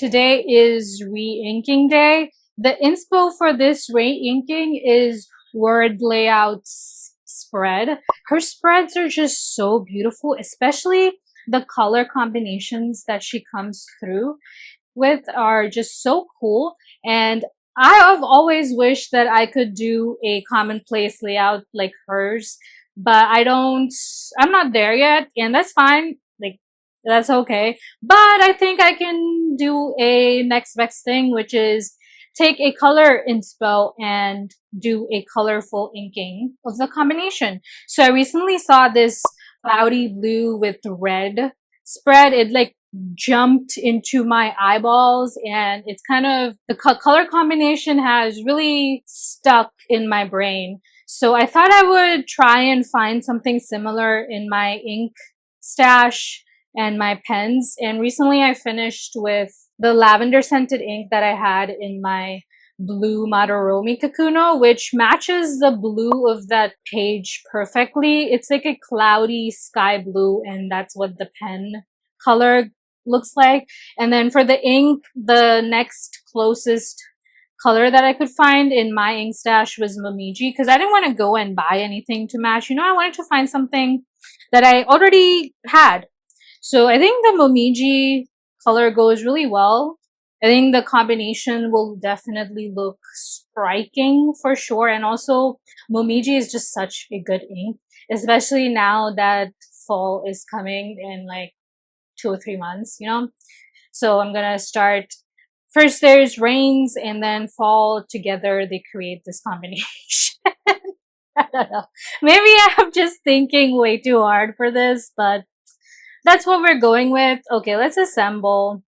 Today is re-inking day. The inspo for this re-inking is word layouts spread. Her spreads are just so beautiful, especially the color combinations that she comes through with are just so cool. And I have always wished that I could do a commonplace layout like hers, but I'm not there yet, and that's fine. Like, that's okay. But I think I can do a next best thing, which is take a color inspo and do a colorful inking of the combination. So I recently saw this cloudy blue with red spread. It like jumped into my eyeballs, and it's kind of the color combination has really stuck in my brain. So I thought I would try and find something similar in my ink stash and my pens. And recently I finished with the lavender scented ink that I had in my blue Madoromi Kakuno, which matches the blue of that page perfectly. It's like a cloudy sky blue, and that's what the pen color looks like. And then for the ink, the next closest color that I could find in my ink stash was Momiji, because I didn't want to go and buy anything to match. You know, I wanted to find something that I already had. So I think the Momiji color goes really well. I think the combination will definitely look striking for sure. And also, Momiji is just such a good ink, especially now that fall is coming in like 2 or 3 months, you know? So I'm gonna start. First there's rains, and then fall together, they create this combination. I don't know. Maybe I'm just thinking way too hard for this, but that's what we're going with. Okay, let's assemble.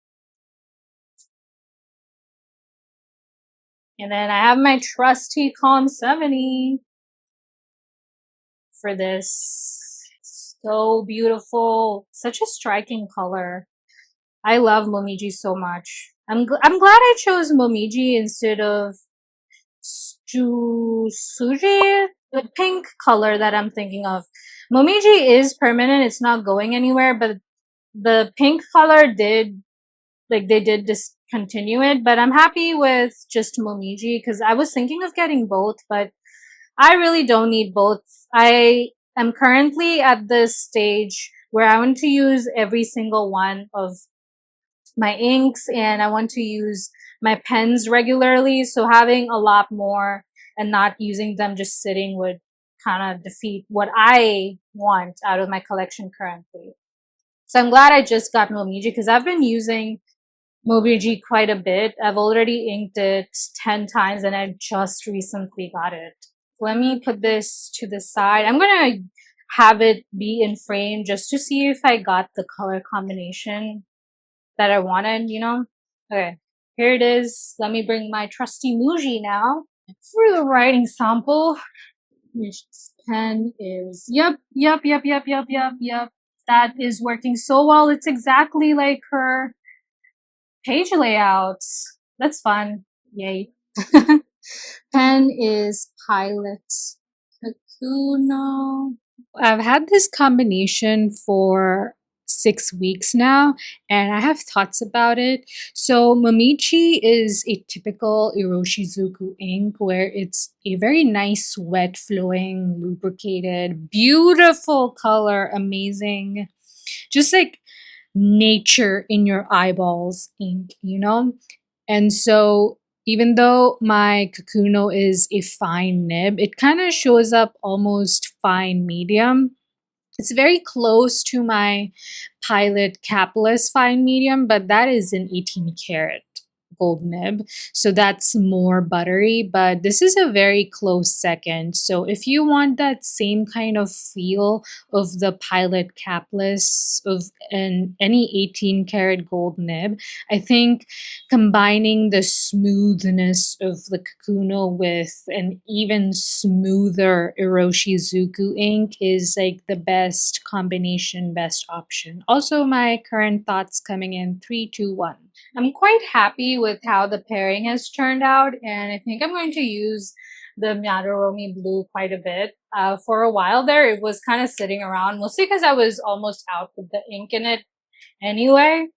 And then I have my trusty Com 70 for this. So beautiful. Such a striking color. I love Momiji so much. I'm glad I chose Momiji instead of Suji, the pink color that I'm thinking of. Momiji is permanent. It's not going anywhere, but the pink color did, like, they did discontinue it. But I'm happy with just Momiji because I was thinking of getting both, but I really don't need both. I am currently at this stage where I want to use every single one of my inks, and I want to use my pens regularly. So having a lot more and not using them just sitting would kind of defeat what I want out of my collection currently. So I'm glad I just got Momiji because I've been using Momiji quite a bit. I've already inked it 10 times and I just recently got it. Let me put this to the side. I'm going to have it be in frame just to see if I got the color combination that I wanted, you know? Okay, here it is. Let me bring my trusty Muji now for the writing sample. This pen is, yep. That is working so well. It's exactly like her page layouts. That's fun. Yay. Pen is Pilot Kakuno. I've had this combination for 6 weeks now, and I have thoughts about it. So Momiji is a typical Iroshizuku ink where it's a very nice, wet, flowing, lubricated, beautiful color, amazing, just like nature in your eyeballs ink, you know? And so even though my Kakuno is a fine nib, it kind of shows up almost fine medium. It's very close to my Pilot capless fine medium, but that is an 18 karat gold nib. So that's more buttery, but this is a very close second. So if you want that same kind of feel of the Pilot capless of any 18 karat gold nib, I think combining the smoothness of the Kakuno with an even smoother Iroshizuku ink is like the best combination, best option. Also, my current thoughts coming in 3, 2, 1. I'm quite happy with how the pairing has turned out, and I think I'm going to use the Madoromi Blue quite a bit. For a while there, it was kind of sitting around, mostly because I was almost out with the ink in it anyway.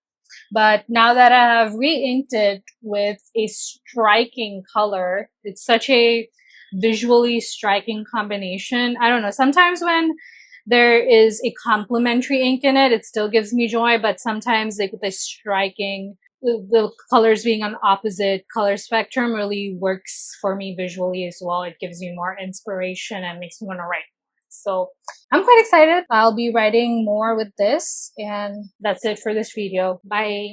But now that I have re-inked it with a striking color, it's such a visually striking combination. I don't know. Sometimes when there is a complementary ink in it, it still gives me joy, but sometimes like the striking, the colors being on opposite color spectrum really works for me visually as well. It gives me more inspiration and makes me want to write. So I'm quite excited. I'll be writing more with this, and that's it for this video. Bye.